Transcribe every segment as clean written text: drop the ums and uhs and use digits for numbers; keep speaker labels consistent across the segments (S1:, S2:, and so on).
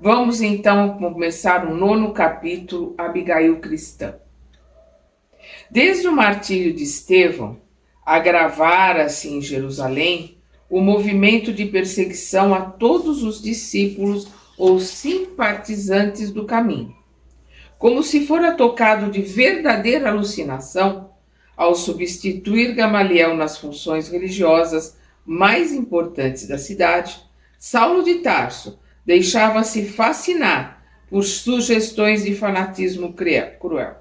S1: Vamos então começar o 9º capítulo, Abigail cristã. Desde o martírio de Estevão, agravara-se em Jerusalém o movimento de perseguição a todos os discípulos ou simpatizantes do caminho. Como se fora tocado de verdadeira alucinação, ao substituir Gamaliel nas funções religiosas mais importantes da cidade, Saulo de Tarso deixava-se fascinar por sugestões de fanatismo cruel.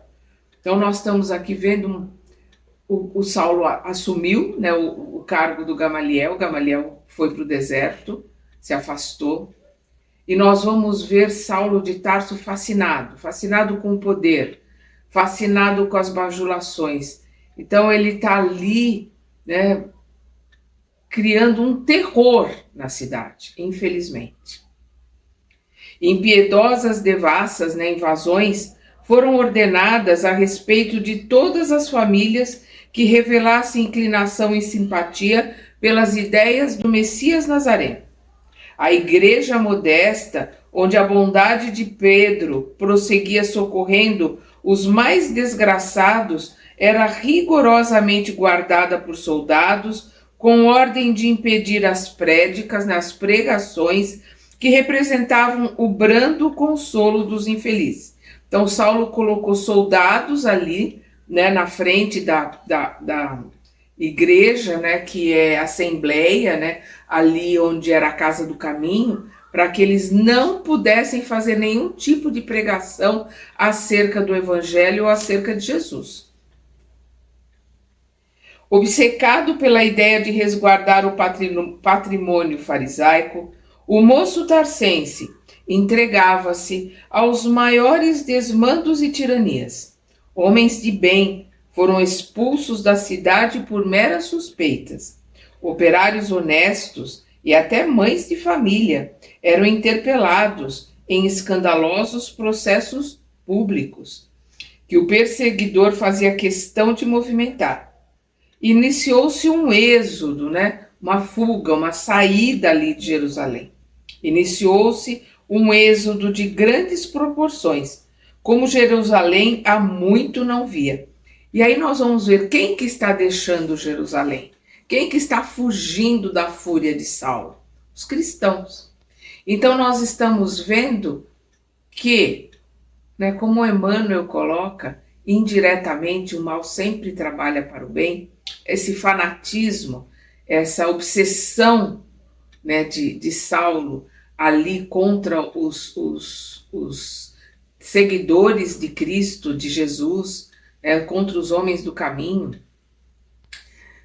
S1: Então nós estamos aqui vendo o Saulo assumiu, né, o cargo do Gamaliel. Gamaliel foi para o deserto, se afastou, e nós vamos ver Saulo de Tarso fascinado com o poder, fascinado com as bajulações. Então ele está ali, né, criando um terror na cidade, infelizmente. Impiedosas devassas, né, invasões, foram ordenadas a respeito de todas as famílias que revelassem inclinação e simpatia pelas ideias do Messias Nazareno. A igreja modesta, onde a bondade de Pedro prosseguia socorrendo os mais desgraçados, era rigorosamente guardada por soldados, com ordem de impedir as prédicas, as pregações, que representavam o brando consolo dos infelizes. Então, Saulo colocou soldados ali, né, na frente da igreja, né, que é a assembleia, né, ali onde era a casa do caminho, para que eles não pudessem fazer nenhum tipo de pregação acerca do evangelho ou acerca de Jesus. Obcecado pela ideia de resguardar o patrimônio farisaico, o moço tarsense entregava-se aos maiores desmandos e tiranias. Homens de bem foram expulsos da cidade por meras suspeitas. Operários honestos e até mães de família eram interpelados em escandalosos processos públicos, que o perseguidor fazia questão de movimentar. Iniciou-se um êxodo, né? Uma fuga, uma saída ali de Jerusalém. Iniciou-se um êxodo de grandes proporções, como Jerusalém há muito não via. E aí nós vamos ver quem que está deixando Jerusalém, quem que está fugindo da fúria de Saulo? Os cristãos. Então nós estamos vendo que, né, como Emmanuel coloca, indiretamente o mal sempre trabalha para o bem. Esse fanatismo, essa obsessão, né, de Saulo ali contra os seguidores de Cristo, de Jesus, contra os homens do caminho,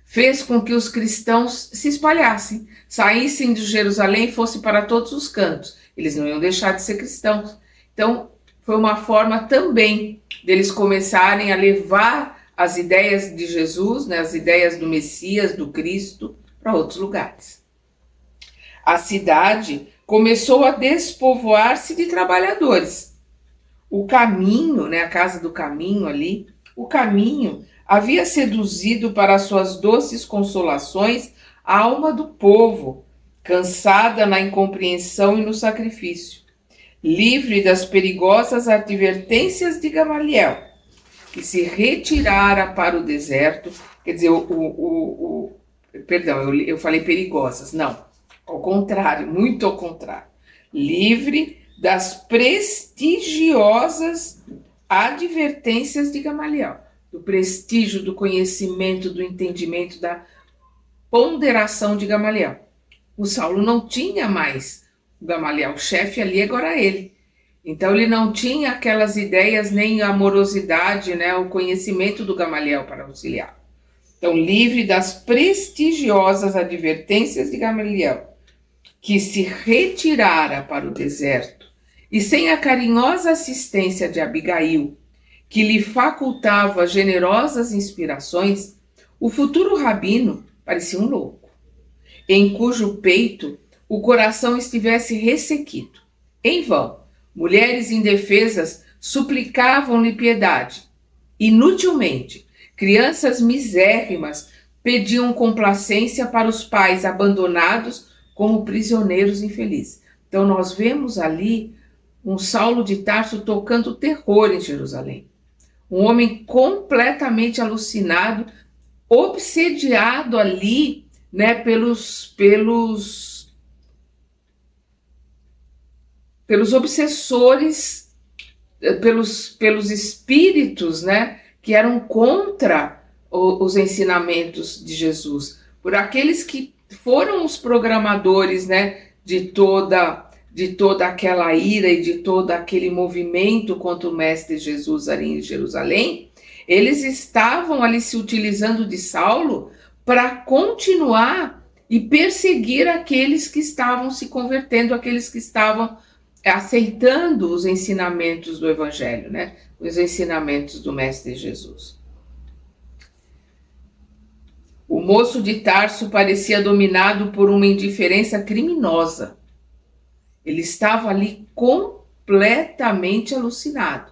S1: fez com que os cristãos se espalhassem, saíssem de Jerusalém e fossem para todos os cantos. Eles não iam deixar de ser cristãos. Então, foi uma forma também deles começarem a levar as ideias de Jesus, né, as ideias do Messias, do Cristo, para outros lugares. A cidade começou a despovoar-se de trabalhadores. O caminho, né, a casa do caminho ali, o caminho havia seduzido para suas doces consolações a alma do povo, cansada na incompreensão e no sacrifício, livre das perigosas advertências de Gamaliel, que se retirara para o deserto. Quer dizer, perdão, eu falei perigosas, não, ao contrário, muito ao contrário, livre das prestigiosas advertências de Gamaliel, do prestígio, do conhecimento, do entendimento, da ponderação de Gamaliel. O Saulo não tinha mais o Gamaliel, o chefe ali agora ele. Então ele não tinha aquelas ideias nem a amorosidade, né, o conhecimento do Gamaliel para auxiliar. Então, livre das prestigiosas advertências de Gamaliel, que se retirara para o deserto, e sem a carinhosa assistência de Abigail, que lhe facultava generosas inspirações, o futuro rabino parecia um louco, em cujo peito o coração estivesse ressequido. Em vão, mulheres indefesas suplicavam-lhe piedade. Inutilmente, crianças misérrimas pediam complacência para os pais abandonados como prisioneiros infelizes. Então nós vemos ali um Saulo de Tarso tocando terror em Jerusalém. Um homem completamente alucinado, obsediado ali, né, pelos obsessores, pelos espíritos, né, que eram contra os ensinamentos de Jesus, por aqueles que foram os programadores, né, de toda aquela ira e de todo aquele movimento contra o Mestre Jesus ali em Jerusalém. Eles estavam ali se utilizando de Saulo para continuar e perseguir aqueles que estavam se convertendo, aqueles que estavam aceitando os ensinamentos do Evangelho, né? Os ensinamentos do Mestre Jesus. O moço de Tarso parecia dominado por uma indiferença criminosa. Ele estava ali completamente alucinado,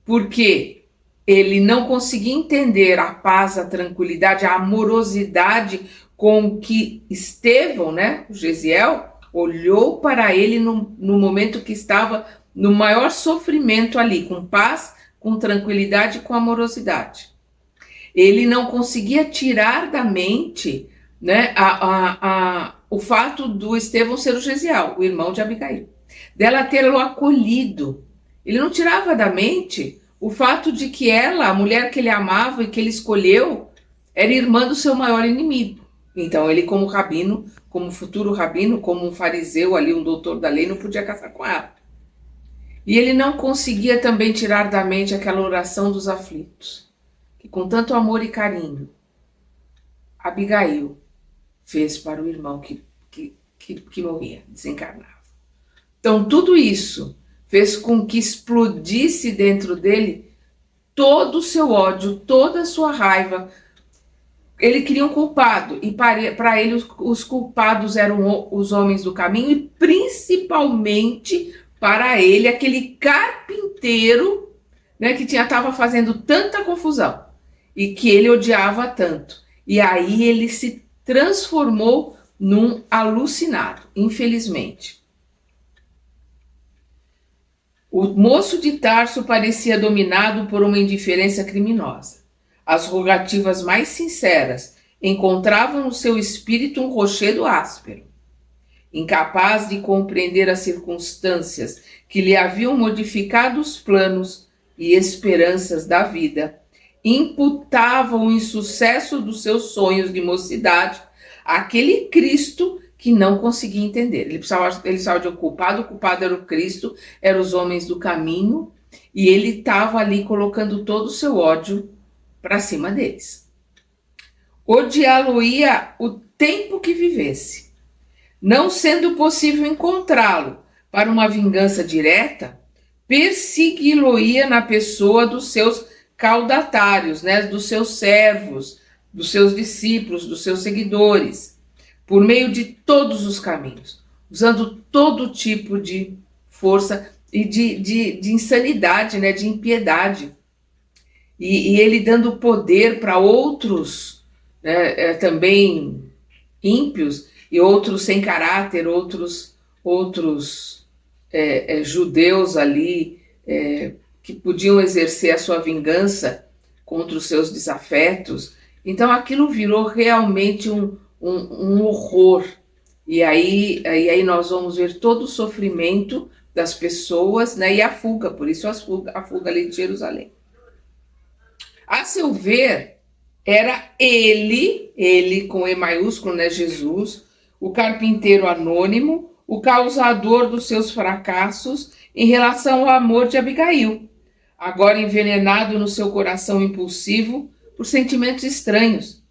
S1: porque ele não conseguia entender a paz, a tranquilidade, a amorosidade com que Estevão, né, o Gesiel, olhou para ele no momento que estava no maior sofrimento ali, com paz, com tranquilidade e com amorosidade. Ele não conseguia tirar da mente, né, o fato do Estevão ser o Gesiel, o irmão de Abigail, dela tê-lo acolhido. Ele não tirava da mente o fato de que ela, a mulher que ele amava e que ele escolheu, era irmã do seu maior inimigo. Então ele, como rabino, como futuro rabino, como um fariseu ali, um doutor da lei, não podia casar com ela. E ele não conseguia também tirar da mente aquela oração dos aflitos, que com tanto amor e carinho, Abigail fez para o irmão que morria, desencarnava. Então tudo isso fez com que explodisse dentro dele todo o seu ódio, toda a sua raiva. Ele queria um culpado, e para ele os culpados eram os homens do caminho, e principalmente para ele aquele carpinteiro, né, que estava fazendo tanta confusão e que ele odiava tanto. E aí ele se transformou num alucinado, infelizmente. O moço de Tarso parecia dominado por uma indiferença criminosa. As rogativas mais sinceras encontravam no seu espírito um rochedo áspero. Incapaz de compreender as circunstâncias que lhe haviam modificado os planos e esperanças da vida, imputava o insucesso dos seus sonhos de mocidade àquele Cristo que não conseguia entender. Ele precisava de um culpado, o culpado era o Cristo, eram os homens do caminho, e ele estava ali colocando todo o seu ódio para cima deles. Odiá-lo-ia o tempo que vivesse. Não sendo possível encontrá-lo para uma vingança direta, persegui-lo-ia na pessoa dos seus caudatários, né, dos seus servos, dos seus discípulos, dos seus seguidores, por meio de todos os caminhos, usando todo tipo de força e de insanidade, né, de impiedade. E ele dando poder para outros, né, também ímpios, e outros sem caráter, outros judeus ali que podiam exercer a sua vingança contra os seus desafetos. Então aquilo virou realmente um horror. E aí nós vamos ver todo o sofrimento das pessoas, né, e a fuga, por isso a fuga ali de Jerusalém. A seu ver, era ele com E maiúsculo, né, Jesus, o carpinteiro anônimo, o causador dos seus fracassos em relação ao amor de Abigail, agora envenenado no seu coração impulsivo por sentimentos estranhos,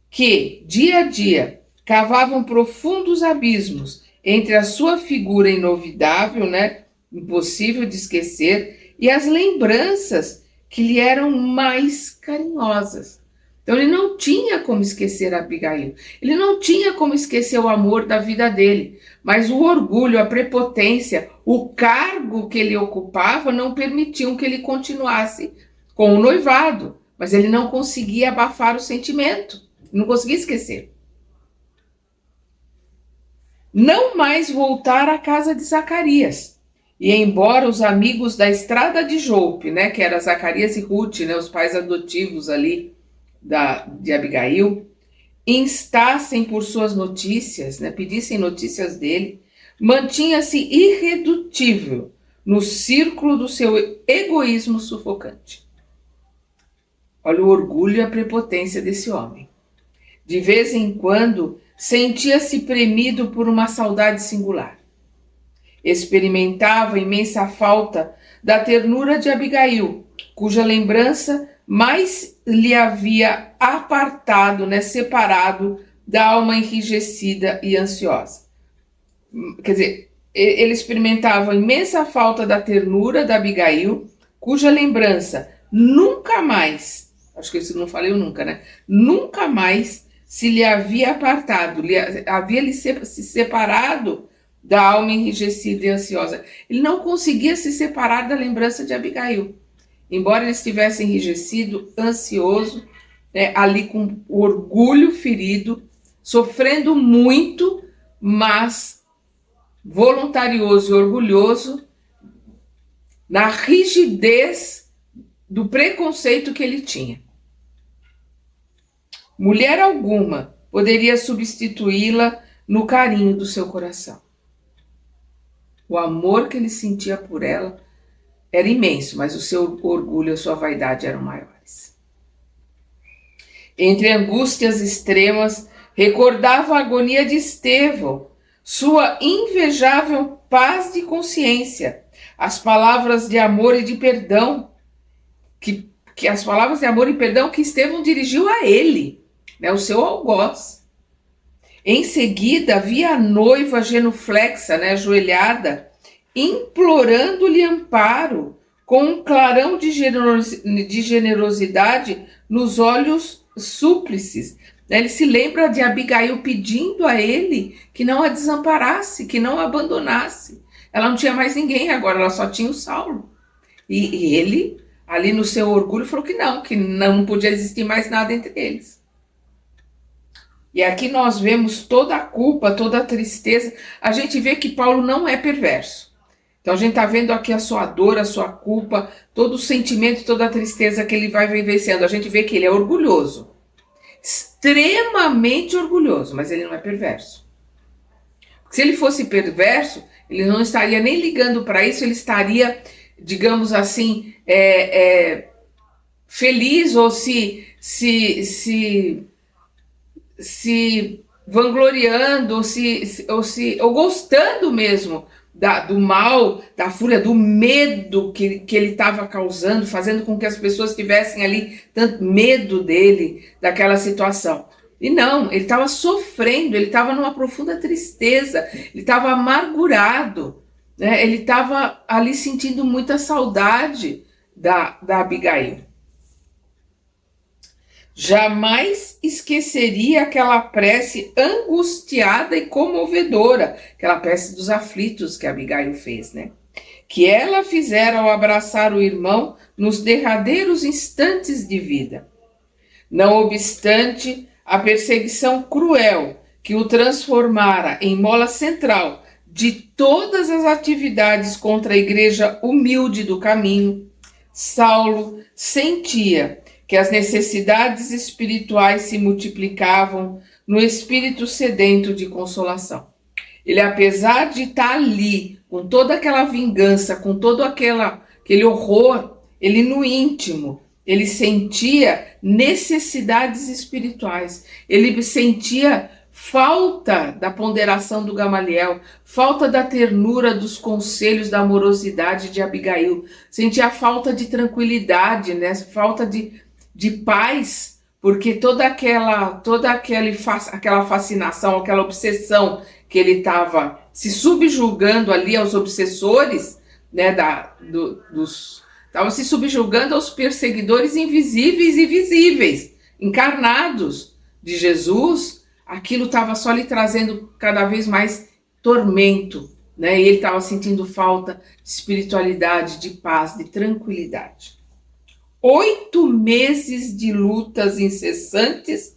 S1: que, dia a dia, cavavam profundos abismos entre a sua figura inovidável, né, impossível de esquecer, e as lembranças que lhe eram mais carinhosas. Então ele não tinha como esquecer Abigail, ele não tinha como esquecer o amor da vida dele, mas o orgulho, a prepotência, o cargo que ele ocupava não permitiam que ele continuasse com o noivado, mas ele não conseguia abafar o sentimento, não conseguia esquecer. Não mais voltar à casa de Zacarias, E embora os amigos da estrada de Jope, né, que eram Zacarias e Ruth, né, os pais adotivos ali de Abigail, instassem por suas notícias, né, pedissem notícias dele, mantinha-se irredutível no círculo do seu egoísmo sufocante. Olha o orgulho e a prepotência desse homem. De vez em quando, sentia-se premido por uma saudade singular. Experimentava imensa falta da ternura de Abigail, cuja lembrança mais lhe havia apartado, né, separado da alma enrijecida e ansiosa. Quer dizer, ele experimentava imensa falta da ternura da Abigail, cuja lembrança nunca mais, acho que isso não falei eu nunca, né? Nunca mais se lhe havia apartado, havia se separado da alma enrijecida e ansiosa. Ele não conseguia se separar da lembrança de Abigail. Embora ele estivesse enrijecido, ansioso, né, ali com o orgulho ferido, sofrendo muito, mas voluntarioso e orgulhoso, na rigidez do preconceito que ele tinha. Mulher alguma poderia substituí-la no carinho do seu coração. O amor que ele sentia por ela era imenso, mas o seu orgulho e a sua vaidade eram maiores. Entre angústias extremas, recordava a agonia de Estevão, sua invejável paz de consciência, as palavras de amor e de perdão, que as palavras de amor e perdão que Estevão dirigiu a ele, né, o seu algoz. Em seguida, via a noiva genuflexa, né, ajoelhada, implorando-lhe amparo, com um clarão de generosidade nos olhos súplices. Ele se lembra de Abigail pedindo a ele que não a desamparasse, que não a abandonasse. Ela não tinha mais ninguém agora, ela só tinha o Saulo. E ele, ali no seu orgulho, falou que não podia existir mais nada entre eles. E aqui nós vemos toda a culpa, toda a tristeza. A gente vê que Paulo não é perverso. Então a gente está vendo aqui a sua dor, a sua culpa, todo o sentimento, toda a tristeza que ele vai vivenciando. A gente vê que ele é orgulhoso. Extremamente orgulhoso, mas ele não é perverso. Se ele fosse perverso, ele não estaria nem ligando para isso, ele estaria, digamos assim, feliz ou se vangloriando ou gostando mesmo do mal, da fúria, do medo que ele estava causando, fazendo com que as pessoas tivessem ali tanto medo dele, daquela situação. E não, ele estava sofrendo, ele estava numa profunda tristeza, ele estava amargurado, né? Ele estava ali sentindo muita saudade da Abigail. Jamais esqueceria aquela prece angustiada e comovedora, aquela prece dos aflitos que Abigail fez, né? Que ela fizera ao abraçar o irmão nos derradeiros instantes de vida. Não obstante a perseguição cruel que o transformara em mola central de todas as atividades contra a igreja humilde do caminho, Saulo sentia que as necessidades espirituais se multiplicavam no espírito sedento de consolação. Ele, apesar de estar ali, com toda aquela vingança, com todo aquele horror, ele no íntimo, ele sentia necessidades espirituais. Ele sentia falta da ponderação do Gamaliel, falta da ternura, dos conselhos, da amorosidade de Abigail. Sentia falta de tranquilidade, né? Falta de paz, porque toda aquela fascinação, aquela obsessão que ele estava se subjugando ali aos obsessores, né, estava se subjugando aos perseguidores invisíveis e visíveis, encarnados de Jesus, aquilo estava só lhe trazendo cada vez mais tormento, né, e ele estava sentindo falta de espiritualidade, de paz, de tranquilidade. 8 meses de lutas incessantes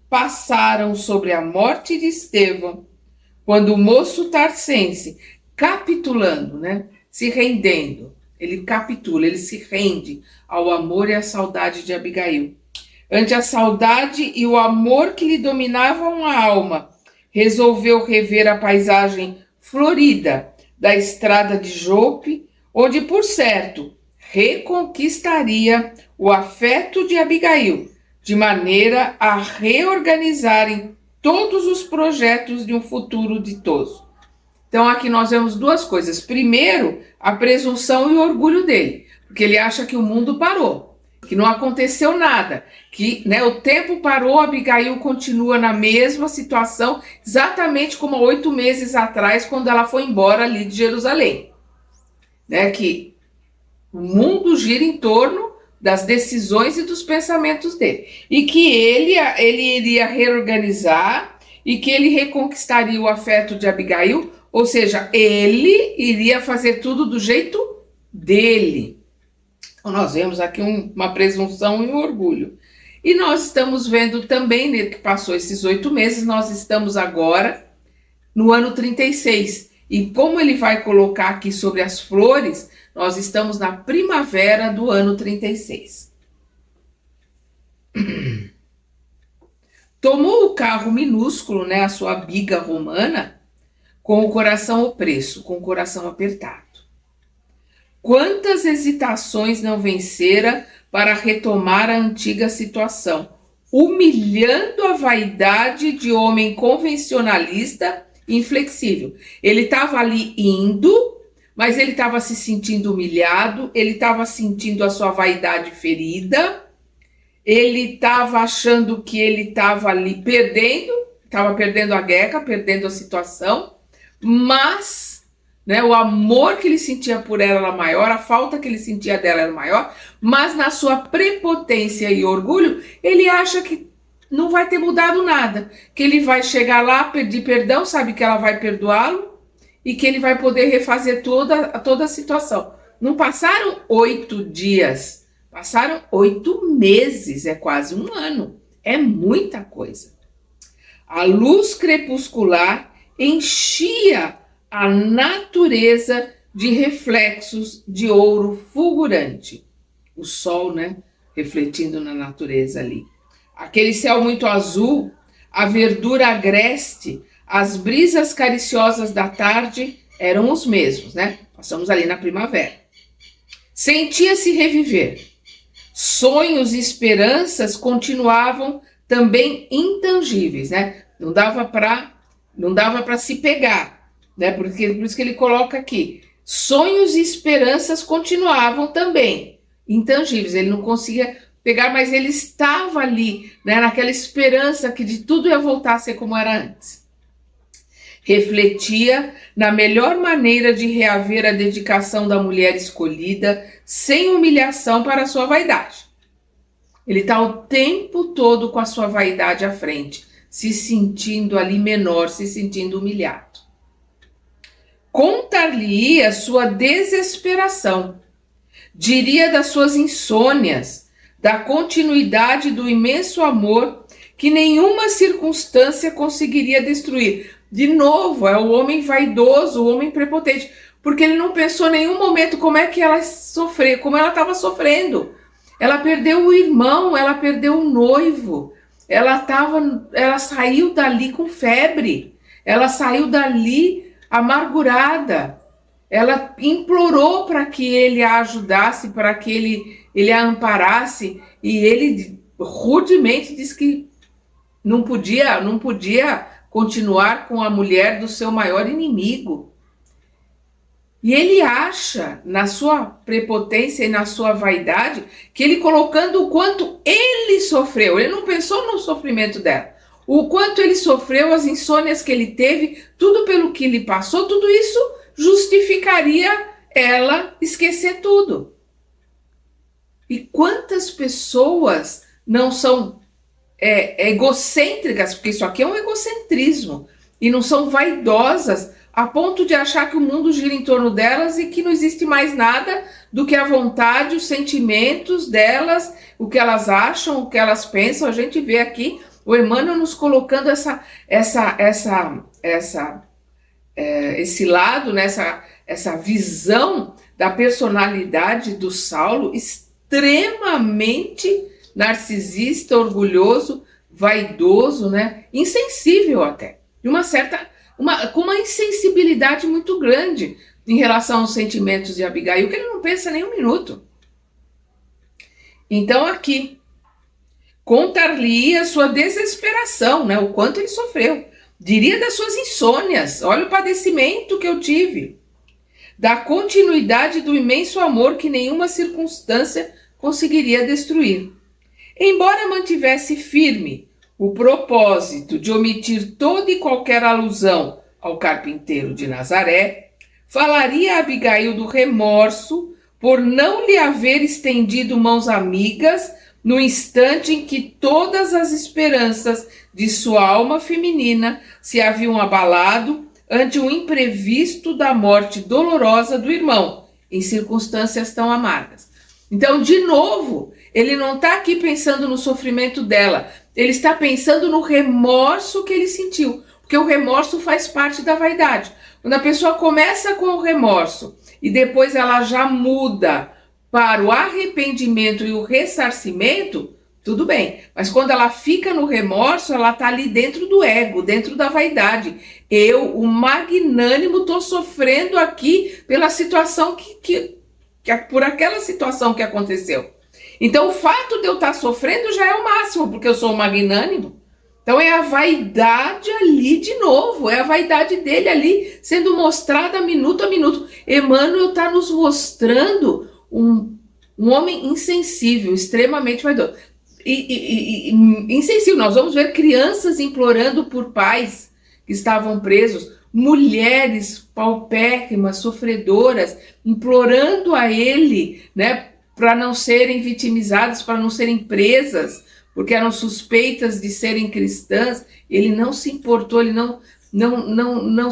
S1: passaram sobre a morte de Estevão, quando o moço tarsense, capitulando, né, se rendendo. Ele capitula, ele se rende ao amor e à saudade de Abigail. Ante a saudade e o amor que lhe dominavam a alma, resolveu rever a paisagem florida da estrada de Jope, onde, por certo, reconquistaria o afeto de Abigail, de maneira a reorganizarem todos os projetos de um futuro ditoso. Então aqui nós vemos duas coisas. Primeiro, a presunção e o orgulho dele, porque ele acha que o mundo parou, que não aconteceu nada, que o tempo parou, Abigail continua na mesma situação, exatamente como há 8 meses atrás, quando ela foi embora ali de Jerusalém. Que o mundo gira em torno das decisões e dos pensamentos dele. E que ele iria reorganizar e que ele reconquistaria o afeto de Abigail, ou seja, ele iria fazer tudo do jeito dele. Então nós vemos aqui uma presunção e um orgulho. E nós estamos vendo também, que passou esses 8 meses, nós estamos agora no ano 36. E como ele vai colocar aqui sobre as flores, nós estamos na primavera do ano 36. Tomou o carro minúsculo, a sua biga romana, com o coração opresso, com o coração apertado. Quantas hesitações não vencera para retomar a antiga situação, humilhando a vaidade de homem convencionalista e inflexível. Ele estava ali indo, mas ele estava se sentindo humilhado, ele estava sentindo a sua vaidade ferida, ele estava achando que ele estava ali estava perdendo a guerra, perdendo a situação, mas o amor que ele sentia por ela era maior, a falta que ele sentia dela era maior, mas na sua prepotência e orgulho, ele acha que não vai ter mudado nada, que ele vai chegar lá, pedir perdão, sabe que ela vai perdoá-lo e que ele vai poder refazer toda a situação. Não passaram 8 dias, passaram 8 meses, é quase um ano, é muita coisa. A luz crepuscular enchia a natureza de reflexos de ouro fulgurante. O sol, refletindo na natureza ali. Aquele céu muito azul, a verdura agreste, as brisas cariciosas da tarde eram os mesmos, Passamos ali na primavera. Sentia-se reviver. Sonhos e esperanças continuavam também intangíveis, Não dava para se pegar, por isso que ele coloca aqui. Sonhos e esperanças continuavam também intangíveis. Ele não conseguia pegar, mas ele estava ali, naquela esperança que de tudo ia voltar a ser como era antes. Refletia na melhor maneira de reaver a dedicação da mulher escolhida, sem humilhação para a sua vaidade. Ele está o tempo todo com a sua vaidade à frente, se sentindo ali menor, se sentindo humilhado. Contar-lhe-ia sua desesperação, diria das suas insônias, da continuidade do imenso amor que nenhuma circunstância conseguiria destruir. De novo, é o homem vaidoso, o homem prepotente, porque ele não pensou em nenhum momento como é que ela sofreu, como ela estava sofrendo. Ela perdeu o irmão, ela perdeu o noivo, ela saiu dali com febre, ela saiu dali amargurada. Ela implorou para que ele a ajudasse, para que ele a amparasse, e ele rudemente disse que não podia continuar com a mulher do seu maior inimigo. E ele acha, na sua prepotência e na sua vaidade, que ele colocando o quanto ele sofreu, ele não pensou no sofrimento dela, o quanto ele sofreu, as insônias que ele teve, tudo pelo que ele passou, tudo isso justificaria ela esquecer tudo. E quantas pessoas não são egocêntricas, porque isso aqui é um egocentrismo, e não são vaidosas a ponto de achar que o mundo gira em torno delas e que não existe mais nada do que a vontade, os sentimentos delas, o que elas acham, o que elas pensam. A gente vê aqui o Emmanuel nos colocando esse lado, essa visão da personalidade do Saulo extremamente narcisista, orgulhoso, vaidoso, né? Insensível até, de com uma insensibilidade muito grande em relação aos sentimentos de Abigail, que ele não pensa nem um minuto. Então aqui, contar-lhe-ia sua desesperação, né? O quanto ele sofreu. Diria das suas insônias, olha o padecimento que eu tive. Da continuidade do imenso amor que nenhuma circunstância conseguiria destruir. Embora mantivesse firme o propósito de omitir toda e qualquer alusão ao carpinteiro de Nazaré, falaria a Abigail do remorso por não lhe haver estendido mãos amigas no instante em que todas as esperanças de sua alma feminina se haviam abalado ante o imprevisto da morte dolorosa do irmão, em circunstâncias tão amargas. Então, de novo, ele não está aqui pensando no sofrimento dela, ele está pensando no remorso que ele sentiu, porque o remorso faz parte da vaidade. Quando a pessoa começa com o remorso e depois ela já muda para o arrependimento e o ressarcimento, tudo bem. Mas quando ela fica no remorso, ela está ali dentro do ego, dentro da vaidade. Eu, o magnânimo, estou sofrendo aqui pela situação por aquela situação que aconteceu. Então, o fato de eu estar sofrendo já é o máximo, porque eu sou o magnânimo. Então, é a vaidade ali de novo, é a vaidade dele ali sendo mostrada minuto a minuto. Emmanuel está nos mostrando um homem insensível, extremamente vaidoso. Insensível, nós vamos ver crianças implorando por pais que estavam presos, mulheres paupérrimas, sofredoras, implorando a ele, né, para não serem vitimizadas, para não serem presas, porque eram suspeitas de serem cristãs. Ele não se importou, ele não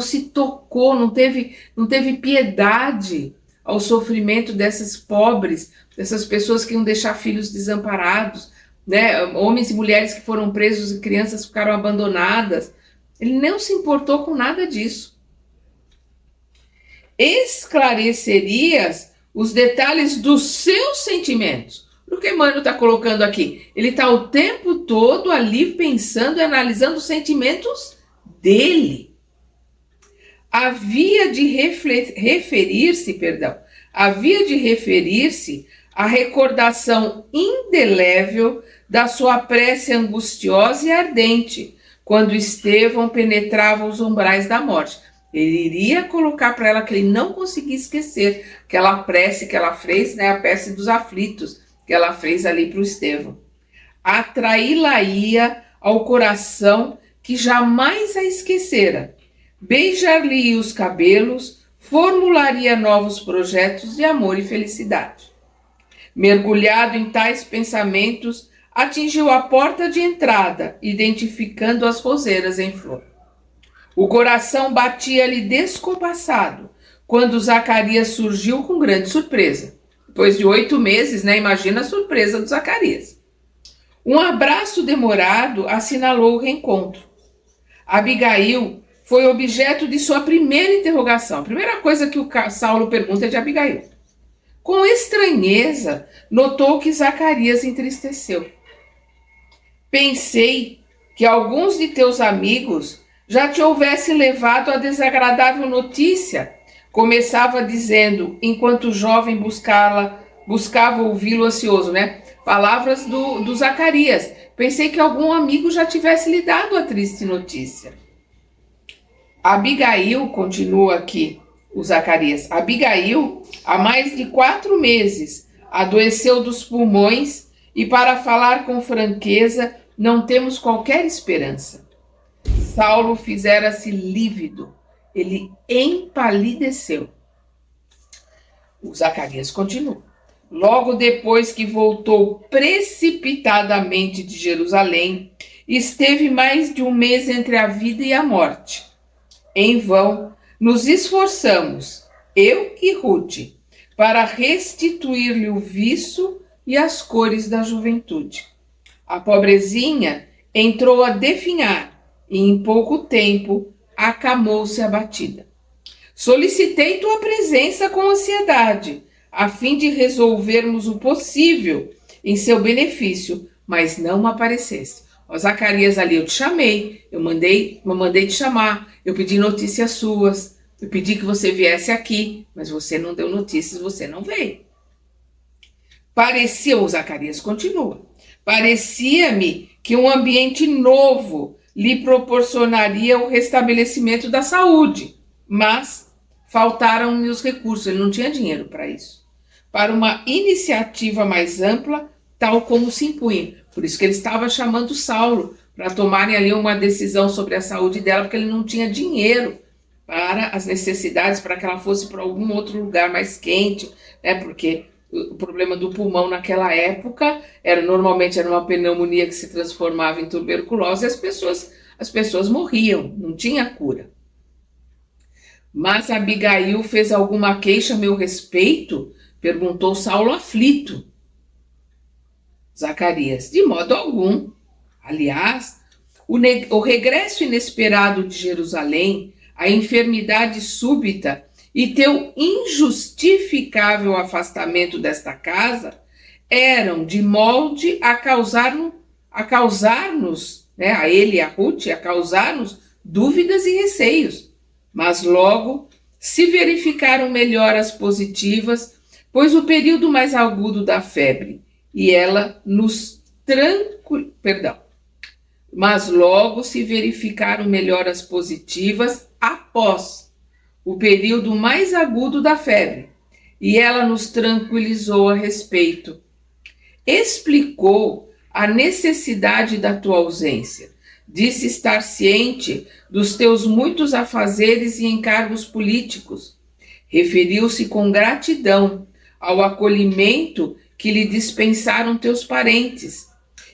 S1: se tocou, não teve piedade ao sofrimento dessas pobres, dessas pessoas que iam deixar filhos desamparados, né? Homens e mulheres que foram presos e crianças ficaram abandonadas. Ele não se importou com nada disso. Esclarecerias os detalhes dos seus sentimentos. O que Emmanuel está colocando aqui? Ele está o tempo todo ali pensando e analisando os sentimentos dele. Havia de referir-se à recordação indelével da sua prece angustiosa e ardente, quando Estevão penetrava os umbrais da morte. Ele iria colocar para ela que ele não conseguia esquecer aquela prece que ela fez, né, a prece dos aflitos, que ela fez ali para o Estevão. Atraí-la-ia ao coração que jamais a esquecera. Beijar-lhe os cabelos, formularia novos projetos de amor e felicidade. Mergulhado em tais pensamentos, atingiu a porta de entrada, identificando as roseiras em flor. O coração batia-lhe descompassado, quando Zacarias surgiu com grande surpresa. Depois de 8 meses, né? Imagina a surpresa do Zacarias. Um abraço demorado assinalou o reencontro. Abigail foi objeto de sua primeira interrogação. A primeira coisa que o Saulo pergunta é de Abigail. Com estranheza, notou que Zacarias entristeceu. Pensei que alguns de teus amigos já te houvessem levado a desagradável notícia, começava dizendo, enquanto o jovem buscava ouvi-lo ansioso, né? Palavras do Zacarias. Pensei que algum amigo já tivesse lhe dado a triste notícia. Abigail, continua aqui o Zacarias, Abigail, há mais de 4 meses, adoeceu dos pulmões e, para falar com franqueza, não temos qualquer esperança. Saulo fizera-se lívido, ele empalideceu. O Zacarias continua. Logo depois que voltou precipitadamente de Jerusalém, esteve mais de 1 mês entre a vida e a morte. Em vão, nos esforçamos, eu e Ruth, para restituir-lhe o viço e as cores da juventude. A pobrezinha entrou a definhar e, em pouco tempo, acamou-se abatida. Solicitei tua presença com ansiedade, a fim de resolvermos o possível em seu benefício, mas não apareceste. Ó, Zacarias, ali eu te chamei, eu mandei te chamar, eu pedi notícias suas, eu pedi que você viesse aqui, mas você não deu notícias, você não veio. O Zacarias continua, parecia-me que um ambiente novo lhe proporcionaria o restabelecimento da saúde, mas faltaram-me os recursos, ele não tinha dinheiro para isso, para uma iniciativa mais ampla, tal como se impunha. Por isso que ele estava chamando Saulo, para tomarem ali uma decisão sobre a saúde dela, porque ele não tinha dinheiro para as necessidades, para que ela fosse para algum outro lugar mais quente, né? Porque o problema do pulmão naquela época normalmente era uma pneumonia que se transformava em tuberculose e as pessoas morriam, não tinha cura. Mas Abigail fez alguma queixa a meu respeito? Perguntou Saulo aflito. Zacarias, de modo algum. Aliás, o regresso inesperado de Jerusalém, a enfermidade súbita e teu injustificável afastamento desta casa eram de molde a causar-nos, né, a ele e a Ruth, a causar-nos dúvidas e receios. Mas logo se verificaram melhoras positivas, pois o período mais agudo da febre e ela nos Mas logo se verificaram melhoras positivas após o período mais agudo da febre, e ela nos tranquilizou a respeito. Explicou a necessidade da tua ausência, disse estar ciente dos teus muitos afazeres e encargos políticos. Referiu-se com gratidão ao acolhimento que lhe dispensaram teus parentes.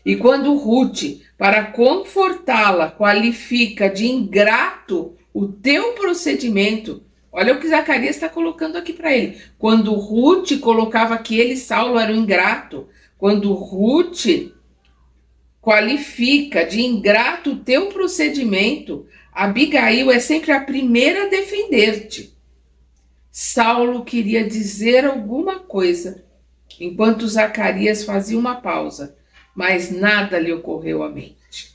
S1: E quando Ruth, para confortá-la, qualifica de ingrato o teu procedimento, olha o que Zacarias está colocando aqui para ele. Quando Ruth colocava que ele, Saulo, era um ingrato, quando Ruth qualifica de ingrato o teu procedimento, Abigail é sempre a primeira a defender-te. Saulo queria dizer alguma coisa, enquanto Zacarias fazia uma pausa, mas nada lhe ocorreu à mente.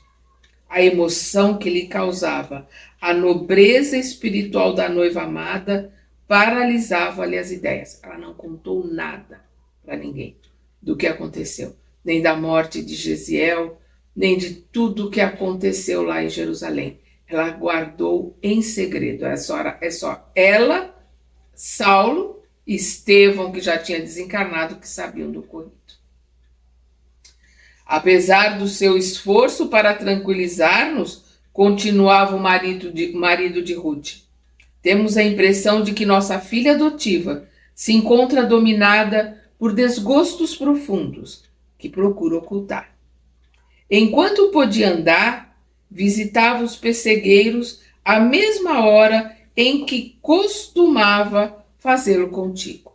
S1: A emoção que lhe causava a nobreza espiritual da noiva amada paralisava-lhe as ideias. Ela não contou nada para ninguém do que aconteceu, nem da morte de Jeziel, nem de tudo o que aconteceu lá em Jerusalém. Ela guardou em segredo. É só ela, Saulo e Estevão, que já tinha desencarnado, que sabiam do ocorrido. Apesar do seu esforço para tranquilizar-nos, continuava o marido de Ruth. Temos a impressão de que nossa filha adotiva se encontra dominada por desgostos profundos, que procura ocultar. Enquanto podia andar, visitava os pessegueiros à mesma hora em que costumava fazê-lo contigo.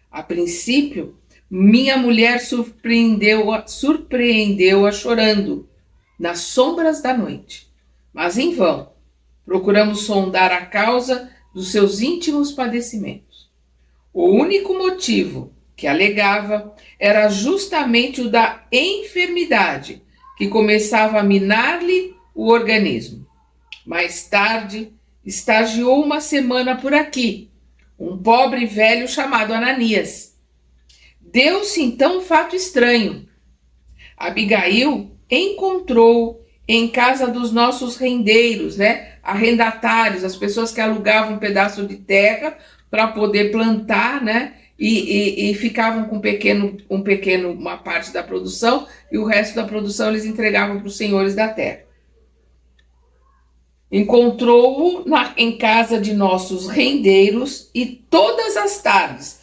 S1: A princípio, minha mulher surpreendeu-a chorando, nas sombras da noite. Mas em vão, procuramos sondar a causa dos seus íntimos padecimentos. O único motivo que alegava era justamente o da enfermidade, que começava a minar-lhe o organismo. Mais tarde, estagiou uma semana por aqui, um pobre velho chamado Ananias. Deu-se então um fato estranho. Abigail encontrou em casa dos nossos rendeiros, né, arrendatários, as pessoas que alugavam um pedaço de terra para poder plantar, né, e ficavam com uma parte da produção, e o resto da produção eles entregavam para os senhores da terra. Encontrou-o em casa de nossos rendeiros e todas as tardes,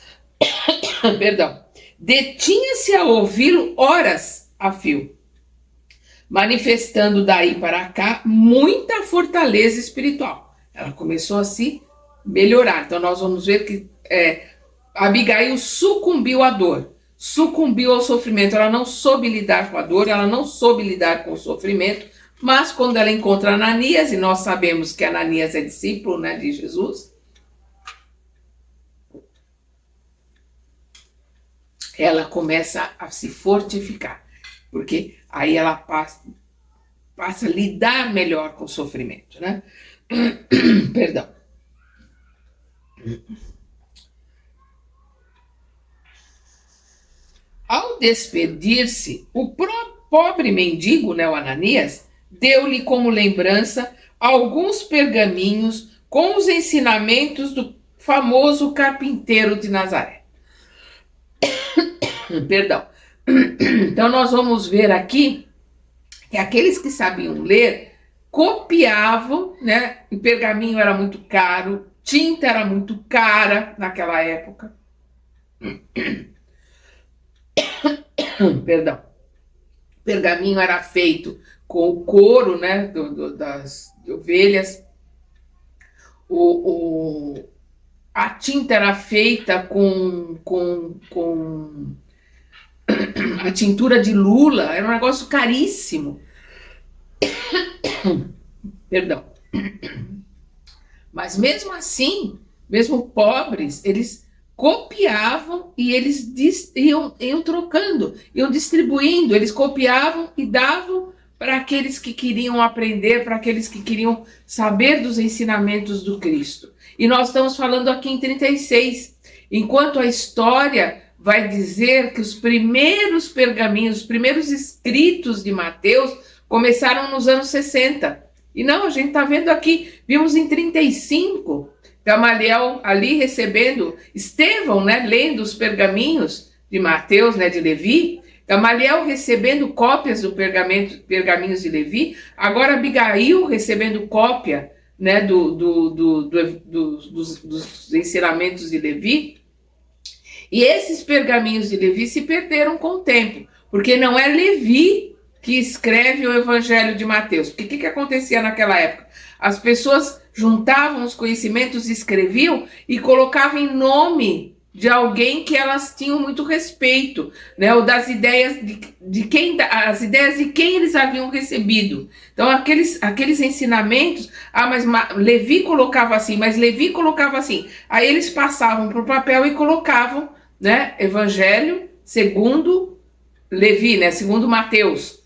S1: detinha-se a ouvi-lo horas a fio, manifestando daí para cá muita fortaleza espiritual. Ela começou a se melhorar. Então nós vamos ver que Abigail sucumbiu à dor, sucumbiu ao sofrimento. Ela não soube lidar com a dor, ela não soube lidar com o sofrimento, mas quando ela encontra Ananias, e nós sabemos que Ananias é discípulo, né, de Jesus, ela começa a se fortificar, porque aí ela passa a lidar melhor com o sofrimento, né? Perdão. Ao despedir-se, o pobre mendigo, né, o Ananias, deu-lhe como lembrança alguns pergaminhos com os ensinamentos do famoso carpinteiro de Nazaré. Perdão. Então nós vamos ver aqui que aqueles que sabiam ler copiavam, né? O pergaminho era muito caro, tinta era muito cara naquela época. Perdão. O pergaminho era feito com o couro, né, das ovelhas. A tinta era feita com a tintura de lula, era um negócio caríssimo. Perdão. Mas mesmo assim, mesmo pobres, eles copiavam e eles iam trocando, iam distribuindo, eles copiavam e davam para aqueles que queriam aprender, para aqueles que queriam saber dos ensinamentos do Cristo. E nós estamos falando aqui em 36, enquanto a história vai dizer que os primeiros pergaminhos, os primeiros escritos de Mateus começaram nos anos 60. E não, a gente está vendo aqui, vimos em 35, Gamaliel ali recebendo, Estevão, né, lendo os pergaminhos de Mateus, né, de Levi, Gamaliel recebendo cópias do pergaminhos de Levi, agora Abigail recebendo cópia, né, dos ensinamentos de Levi. E esses pergaminhos de Levi se perderam com o tempo, porque não é Levi que escreve o Evangelho de Mateus. Porque o que acontecia naquela época? As pessoas juntavam os conhecimentos, escreviam e colocavam em nome de alguém que elas tinham muito respeito, né? Ou das ideias as ideias de quem eles haviam recebido. Então, aqueles ensinamentos, mas Levi colocava assim, mas Levi colocava assim. Aí eles passavam para o papel e colocavam, né? Evangelho segundo Levi, né? Segundo Mateus.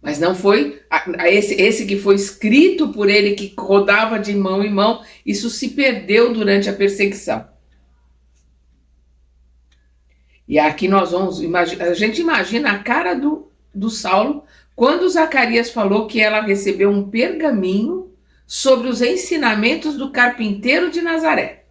S1: Mas não foi esse que foi escrito por ele, que rodava de mão em mão, isso se perdeu durante a perseguição. E aqui nós vamos a gente imagina a cara do Saulo quando Zacarias falou que ela recebeu um pergaminho sobre os ensinamentos do carpinteiro de Nazaré.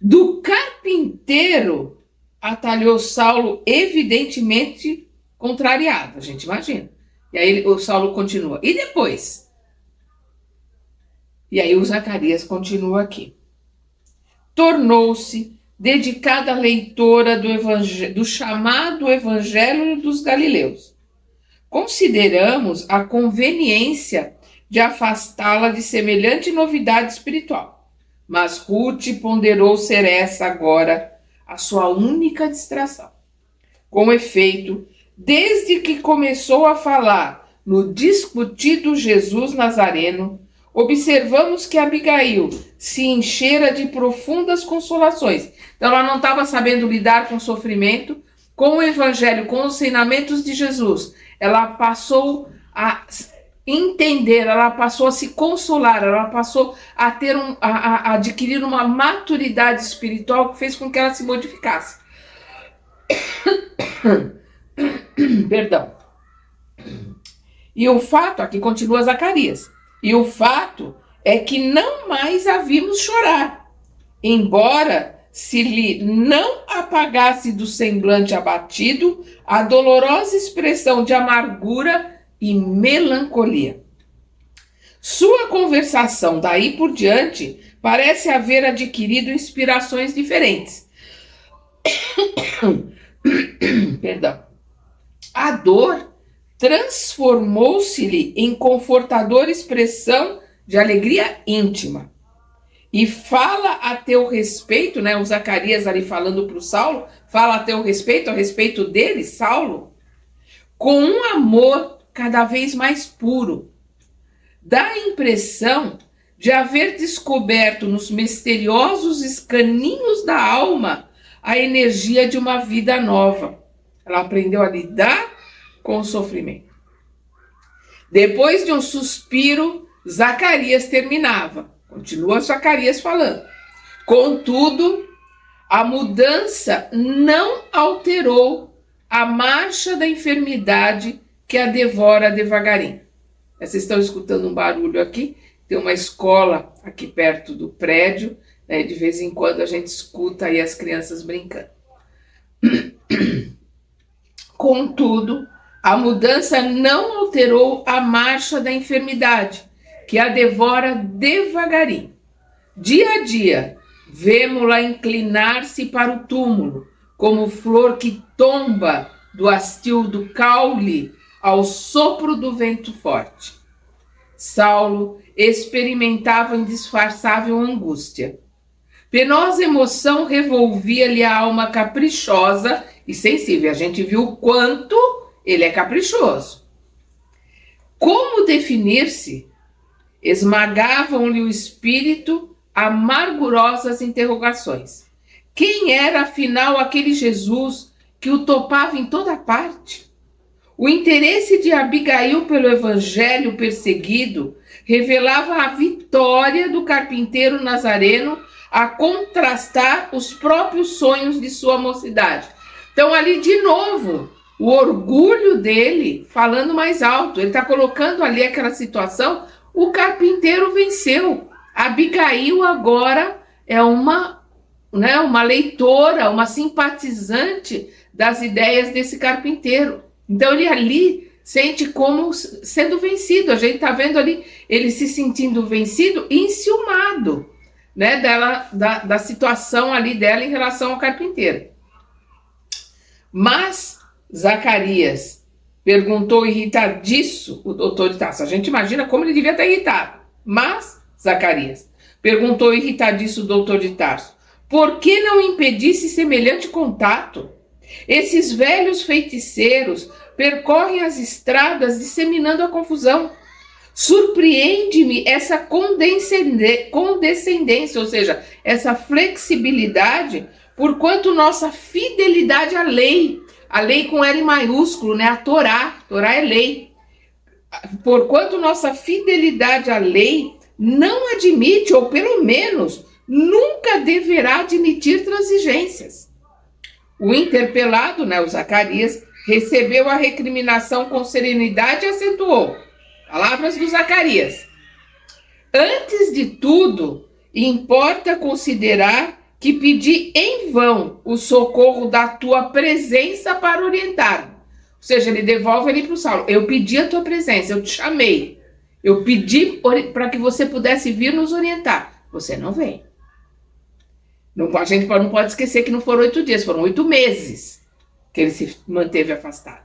S1: Do carpinteiro atalhou Saulo, evidentemente contrariado, a gente imagina. E aí o Saulo continua. E depois? E aí o Zacarias continua aqui. Tornou-se dedicada leitora do chamado Evangelho dos Galileus. Consideramos a conveniência de afastá-la de semelhante novidade espiritual. Mas Ruth ponderou ser essa agora a sua única distração. Com efeito, desde que começou a falar no discutido Jesus Nazareno, observamos que Abigail se enchera de profundas consolações. Então ela não estava sabendo lidar com o sofrimento, com o evangelho, com os ensinamentos de Jesus. Ela passou a entender, ela passou a se consolar, ela passou a ter a adquirir uma maturidade espiritual que fez com que ela se modificasse. Perdão. E o fato, aqui continua Zacarias, e o fato é que não mais a vimos chorar, embora se lhe não apagasse do semblante abatido a dolorosa expressão de amargura e melancolia. Sua conversação daí por diante parece haver adquirido inspirações diferentes. Perdão. A dor transformou-se-lhe em confortadora expressão de alegria íntima. E fala a teu respeito, né? O Zacarias ali falando para o Saulo, fala a teu respeito, a respeito dele, Saulo, com um amor cada vez mais puro. Dá a impressão de haver descoberto nos misteriosos escaninhos da alma a energia de uma vida nova. Ela aprendeu a lidar com o sofrimento. Depois de um suspiro, Zacarias terminava. Continua Zacarias falando. Contudo, a mudança não alterou a marcha da enfermidade que a devora devagarinho. Vocês estão escutando um barulho aqui? Tem uma escola aqui perto do prédio, né? De vez em quando a gente escuta aí as crianças brincando. Contudo, a mudança não alterou a marcha da enfermidade, que a devora devagarinho. Dia a dia, vemo-la inclinar-se para o túmulo, como flor que tomba do hastil do caule ao sopro do vento forte. Saulo experimentava indisfarçável angústia. Penosa emoção revolvia-lhe a alma caprichosa e sensível. A gente viu o quanto ele é caprichoso. Como definir-se? Esmagavam-lhe o espírito amargurosas interrogações. Quem era, afinal, aquele Jesus que o topava em toda parte? O interesse de Abigail pelo evangelho perseguido revelava a vitória do carpinteiro nazareno a contrastar os próprios sonhos de sua mocidade. Então, ali de novo, o orgulho dele falando mais alto. Ele está colocando ali aquela situação. O carpinteiro venceu. Abigail agora é uma leitora, uma simpatizante das ideias desse carpinteiro. Então ele ali sente como sendo vencido. A gente está vendo ali ele se sentindo vencido e enciumado, né, da situação ali dela em relação ao carpinteiro. Mas Zacarias perguntou irritadiço o doutor de Tarso. A gente imagina como ele devia estar irritado. Mas Zacarias perguntou irritadiço o doutor de Tarso: por que não impedisse semelhante contato? Esses velhos feiticeiros percorrem as estradas disseminando a confusão. Surpreende-me essa condescendência, ou seja, essa flexibilidade, porquanto nossa fidelidade à lei, a lei com L maiúsculo, né? A Torá é lei. Porquanto nossa fidelidade à lei não admite, ou pelo menos nunca deverá admitir transigências. O interpelado, né, o Zacarias, recebeu a recriminação com serenidade e acentuou. Palavras do Zacarias. Antes de tudo, importa considerar que pedi em vão o socorro da tua presença para orientar. Ou seja, ele devolve ali para o Saulo. Eu pedi a tua presença, eu te chamei. Eu pedi para que você pudesse vir nos orientar. Você não vem. A gente não pode esquecer que não foram 8 dias, foram 8 meses que ele se manteve afastado.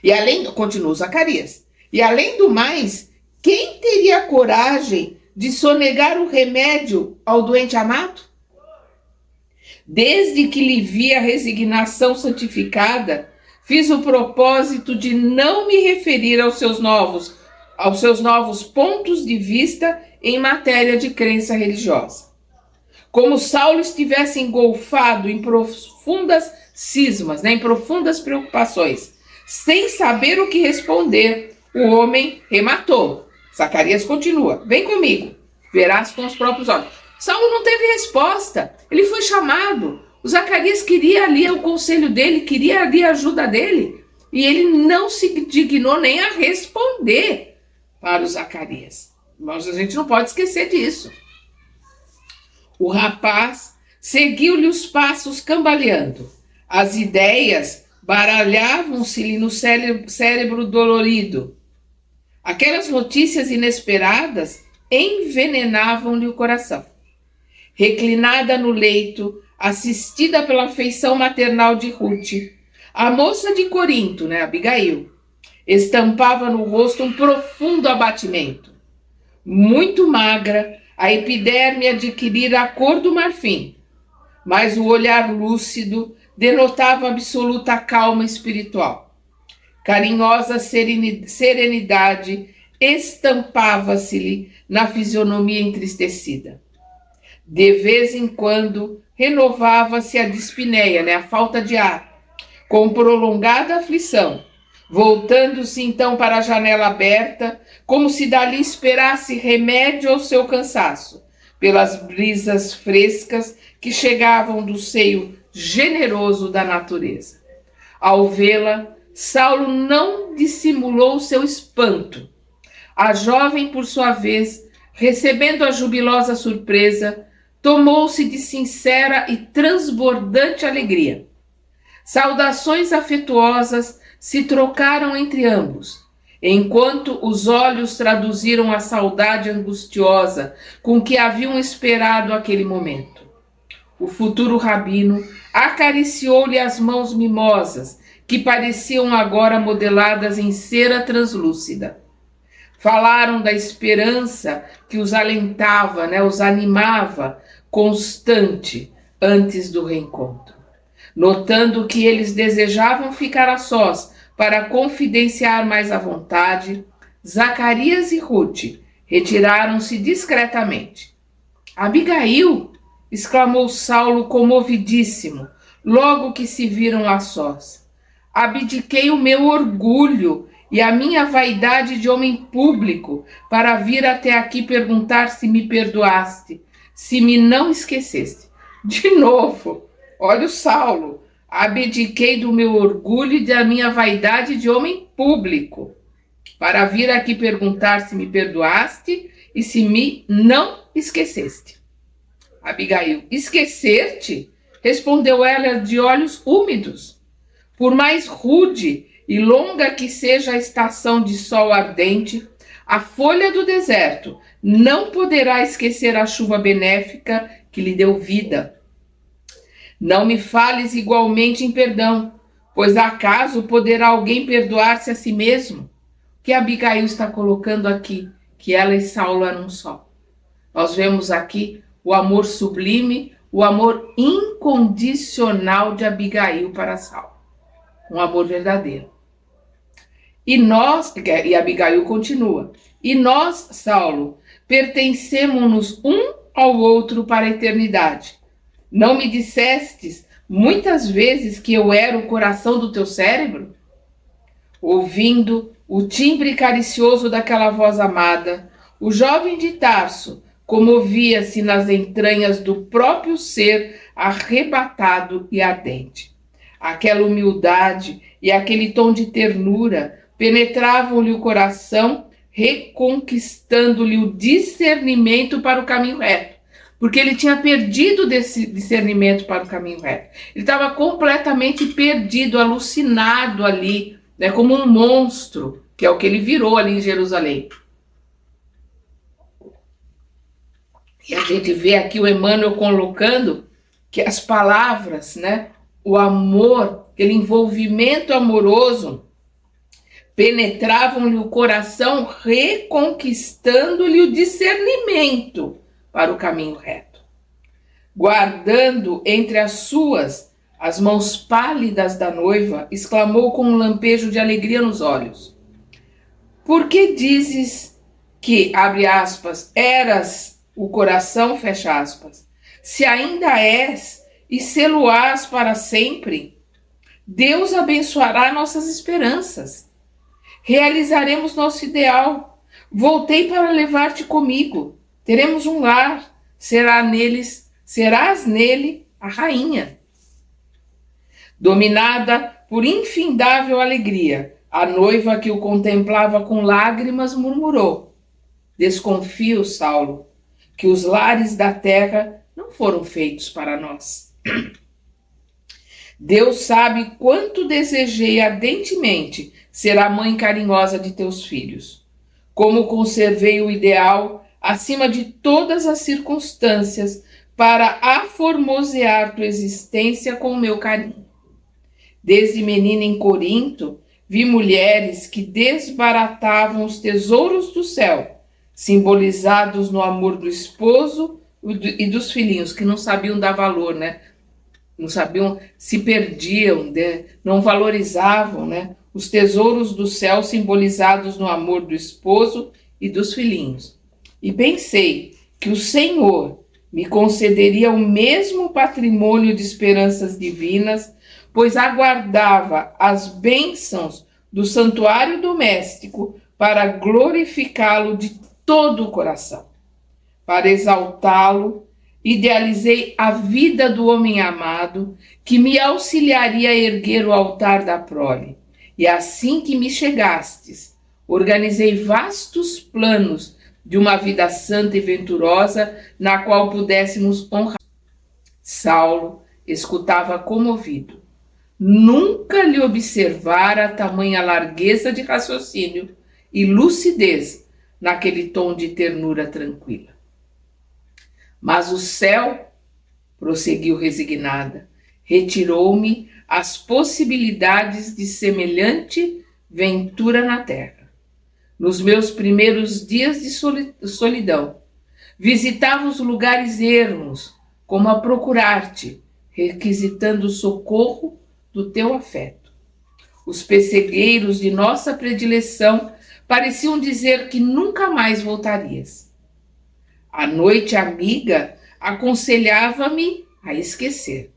S1: E continua Zacarias, e além do mais, quem teria coragem de sonegar o remédio ao doente amado? Desde que lhe vi a resignação santificada, fiz o propósito de não me referir aos seus novos pontos de vista em matéria de crença religiosa. Como Saulo estivesse engolfado em profundas cismas, né, em profundas preocupações, sem saber o que responder, o homem rematou. Zacarias continua: vem comigo, verás com os próprios olhos. Saulo não teve resposta, ele foi chamado. O Zacarias queria ali o conselho dele, queria ali a ajuda dele, e ele não se dignou nem a responder para o Zacarias. Mas a gente não pode esquecer disso. O rapaz seguiu-lhe os passos cambaleando. As ideias baralhavam-se-lhe no cérebro dolorido. Aquelas notícias inesperadas envenenavam-lhe o coração. Reclinada no leito, assistida pela afeição maternal de Ruth, a moça de Corinto, né, Abigail, estampava no rosto um profundo abatimento. Muito magra, a epiderme adquirira a cor do marfim, mas o olhar lúcido denotava absoluta calma espiritual. Carinhosa serenidade estampava-se-lhe na fisionomia entristecida. De vez em quando, renovava-se a dispneia, a falta de ar, com prolongada aflição, voltando-se então para a janela aberta, como se dali esperasse remédio ao seu cansaço, pelas brisas frescas que chegavam do seio generoso da natureza. Ao vê-la, Saulo não dissimulou seu espanto. A jovem, por sua vez, recebendo a jubilosa surpresa, tomou-se de sincera e transbordante alegria. Saudações afetuosas se trocaram entre ambos, enquanto os olhos traduziram a saudade angustiosa com que haviam esperado aquele momento. O futuro rabino acariciou-lhe as mãos mimosas, que pareciam agora modeladas em cera translúcida. Falaram da esperança que os alentava, os animava, constante, antes do reencontro. Notando que eles desejavam ficar a sós para confidenciar mais à vontade, Zacarias e Ruth retiraram-se discretamente. Abigail, exclamou Saulo comovidíssimo, logo que se viram a sós. Abdiquei o meu orgulho e a minha vaidade de homem público para vir até aqui perguntar se me perdoaste, se me não esqueceste. De novo, olha o Saulo, abdiquei do meu orgulho e da minha vaidade de homem público para vir aqui perguntar se me perdoaste e se me não esqueceste. Abigail, esquecer-te? Respondeu ela de olhos úmidos. Por mais rude e longa que seja a estação de sol ardente, a folha do deserto não poderá esquecer a chuva benéfica que lhe deu vida. Não me fales igualmente em perdão, pois acaso poderá alguém perdoar-se a si mesmo? O que Abigail está colocando aqui, que ela e Saulo eram um só. Nós vemos aqui o amor sublime, o amor incondicional de Abigail para Saulo. Um amor verdadeiro. E Abigail continua, e nós, Saulo, pertencemos-nos um ao outro para a eternidade. Não me dissestes muitas vezes que eu era o coração do teu cérebro? Ouvindo o timbre caricioso daquela voz amada, o jovem de Tarso comovia-se nas entranhas do próprio ser arrebatado e ardente. Aquela humildade e aquele tom de ternura penetravam-lhe o coração, reconquistando-lhe o discernimento para o caminho reto. Porque ele tinha perdido desse discernimento para o caminho reto. Ele estava completamente perdido, alucinado ali, como um monstro, que é o que ele virou ali em Jerusalém. E a gente vê aqui o Emmanuel colocando que as palavras, o amor, aquele envolvimento amoroso, penetravam-lhe o coração, reconquistando-lhe o discernimento para o caminho reto. Guardando entre as suas as mãos pálidas da noiva, exclamou com um lampejo de alegria nos olhos: por que dizes que, abre aspas, eras o coração, fecha aspas, se ainda és e sê-lo-ás para sempre? Deus abençoará nossas esperanças. Realizaremos nosso ideal. Voltei para levar-te comigo. Teremos um lar. Serás nele a rainha. Dominada por infindável alegria, a noiva que o contemplava com lágrimas murmurou: desconfio, Saulo, que os lares da terra não foram feitos para nós. Deus sabe quanto desejei ardentemente ser a mãe carinhosa de teus filhos. Como conservei o ideal acima de todas as circunstâncias para aformosear tua existência com o meu carinho. Desde menina em Corinto, vi mulheres que desbaratavam os tesouros do céu, simbolizados no amor do esposo e dos filhinhos, que não sabiam dar valor, Não sabiam, se perdiam, não valorizavam, os tesouros do céu simbolizados no amor do esposo e dos filhinhos. E pensei que o Senhor me concederia o mesmo patrimônio de esperanças divinas, pois aguardava as bênçãos do santuário doméstico para glorificá-lo de todo o coração. Para exaltá-lo, idealizei a vida do homem amado, que me auxiliaria a erguer o altar da prole. E assim que me chegastes, organizei vastos planos de uma vida santa e venturosa, na qual pudéssemos honrar. Saulo escutava comovido. Nunca lhe observara tamanha largueza de raciocínio e lucidez naquele tom de ternura tranquila. Mas o céu, prosseguiu resignada, retirou-me as possibilidades de semelhante ventura na terra. Nos meus primeiros dias de solidão, visitava os lugares ermos, como a procurar-te, requisitando o socorro do teu afeto. Os pessegueiros de nossa predileção pareciam dizer que nunca mais voltarias. A noite amiga aconselhava-me a esquecer.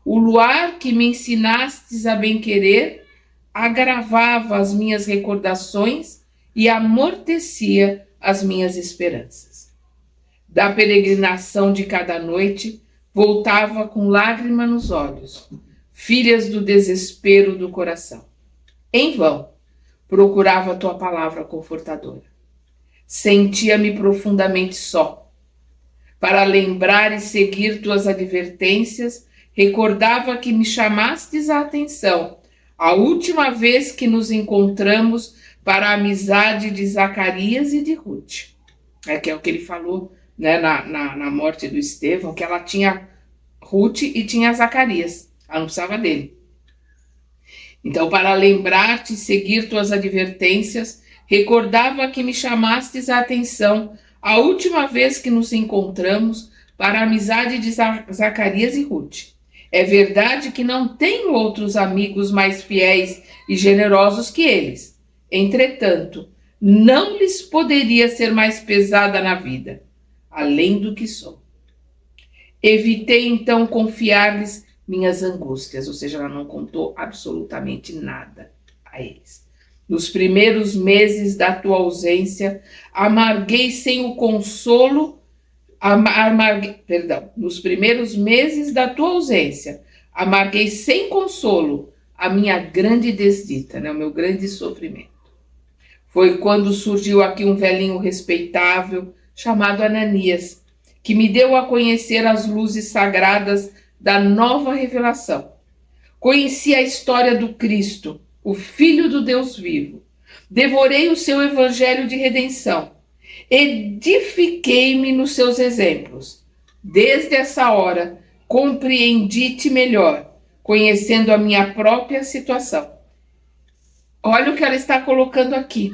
S1: O luar que me ensinastes a bem-querer agravava as minhas recordações e amortecia as minhas esperanças. Da peregrinação de cada noite, voltava com lágrima nos olhos, filhas do desespero do coração. Em vão, procurava a tua palavra confortadora. Sentia-me profundamente só. Para lembrar e seguir tuas advertências, recordava que me chamastes a atenção a última vez que nos encontramos para a amizade de Zacarias e de Ruth. Que é o que ele falou, né, na morte do Estevão, que ela tinha Ruth e tinha Zacarias. Ela não precisava dele. Então, para lembrar-te e seguir tuas advertências, recordava que me chamastes a atenção a última vez que nos encontramos para a amizade de Zacarias e Ruth. É verdade que não tenho outros amigos mais fiéis e generosos que eles. Entretanto, não lhes poderia ser mais pesada na vida, além do que sou. Evitei então confiar-lhes minhas angústias, ou seja, ela não contou absolutamente nada a eles. Nos primeiros meses da tua ausência, amarguei sem o consolo, nos primeiros meses da tua ausência, amarguei sem consolo a minha grande desdita, né, o meu grande sofrimento. Foi quando surgiu aqui um velhinho respeitável, chamado Ananias, que me deu a conhecer as luzes sagradas da nova revelação. Conheci a história do Cristo, o Filho do Deus vivo. Devorei o seu evangelho de redenção. Edifiquei-me nos seus exemplos. Desde essa hora, compreendi-te melhor, conhecendo a minha própria situação. Olha o que ela está colocando aqui.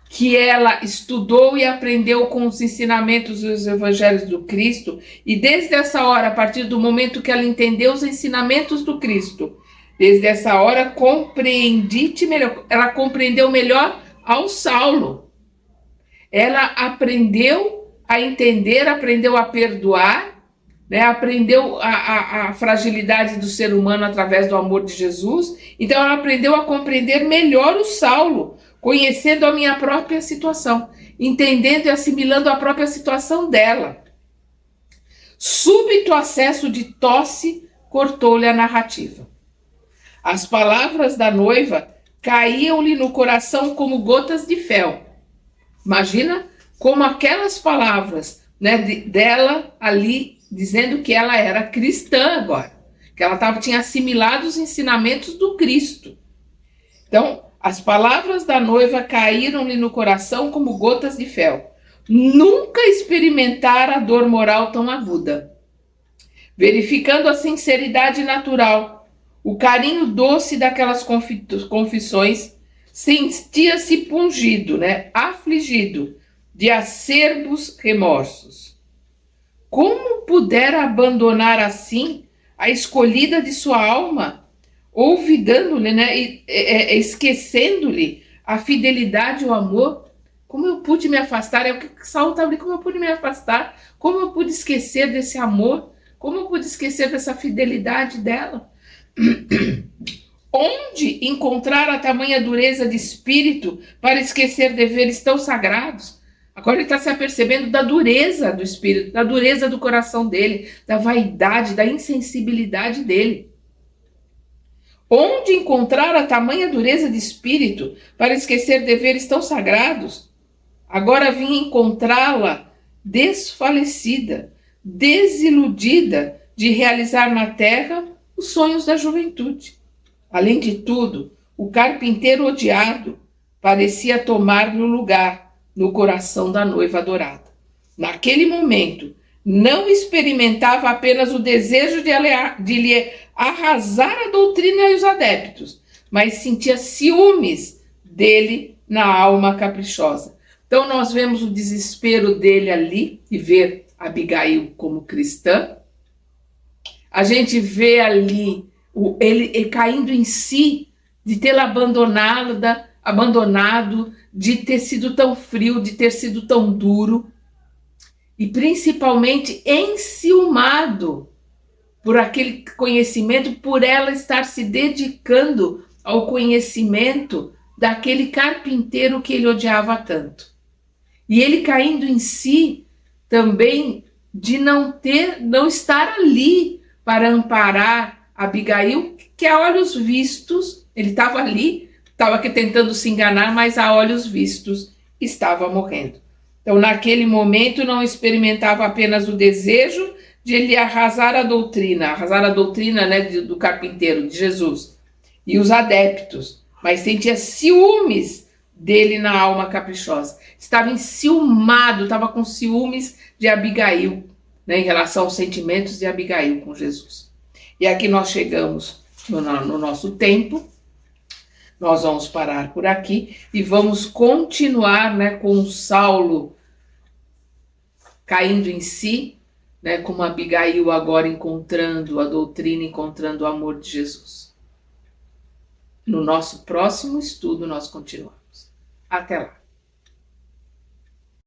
S1: Que ela estudou e aprendeu com os ensinamentos dos evangelhos do Cristo, e desde essa hora, a partir do momento que ela entendeu os ensinamentos do Cristo, desde essa hora compreendi-te melhor. Ela compreendeu melhor ao Saulo. Ela aprendeu a entender, aprendeu a perdoar, né? Aprendeu a fragilidade do ser humano através do amor de Jesus. Então ela aprendeu a compreender melhor o Saulo, conhecendo a minha própria situação, entendendo e assimilando a própria situação dela. Súbito acesso de tosse cortou-lhe a narrativa. As palavras da noiva caíam-lhe no coração como gotas de fel. Imagina como aquelas palavras, né, dela ali, dizendo que ela era cristã agora, que ela tinha assimilado os ensinamentos do Cristo. Então, as palavras da noiva caíram-lhe no coração como gotas de fel. Nunca experimentara a dor moral tão aguda. Verificando a sinceridade natural, o carinho doce daquelas confissões, sentia-se pungido, né, afligido, de acerbos remorsos. Como pudera abandonar assim a escolhida de sua alma, olvidando-lhe, né, esquecendo-lhe a fidelidade e o amor. Como eu pude me afastar? É o que Saul estava ali. Como eu pude me afastar? Como eu pude esquecer desse amor? Como eu pude esquecer dessa fidelidade dela? Onde encontrar a tamanha dureza de espírito para esquecer deveres tão sagrados? Agora ele está se apercebendo da dureza do espírito, da dureza do coração dele, da vaidade, da insensibilidade dele. Onde encontrar a tamanha dureza de espírito para esquecer deveres tão sagrados? Agora vim encontrá-la desfalecida, desiludida de realizar na terra os sonhos da juventude. Além de tudo, o carpinteiro odiado parecia tomar-lhe o lugar no coração da noiva adorada. Naquele momento, não experimentava apenas o desejo de lhe arrasar a doutrina e os adeptos, mas sentia ciúmes dele na alma caprichosa. Então nós vemos o desespero dele ali e ver Abigail como cristã. A gente vê ali ele caindo em si, de tê-la abandonado, de ter sido tão frio, de ter sido tão duro, e principalmente enciumado por aquele conhecimento, por ela estar se dedicando ao conhecimento daquele carpinteiro que ele odiava tanto. E ele caindo em si também de não estar ali para amparar Abigail, que a olhos vistos, ele estava ali, estava aqui tentando se enganar, mas a olhos vistos estava morrendo. Então, naquele momento, não experimentava apenas o desejo de lhe arrasar a doutrina, né, do carpinteiro, de Jesus, e os adeptos, mas sentia ciúmes dele na alma caprichosa. Estava enciumado, estava com ciúmes de Abigail, né, em relação aos sentimentos de Abigail com Jesus. E aqui nós chegamos no nosso tempo. Nós vamos parar por aqui e vamos continuar, né, com Saulo caindo em si, né, como Abigail agora encontrando a doutrina, encontrando o amor de Jesus. No nosso próximo estudo nós continuamos. Até lá.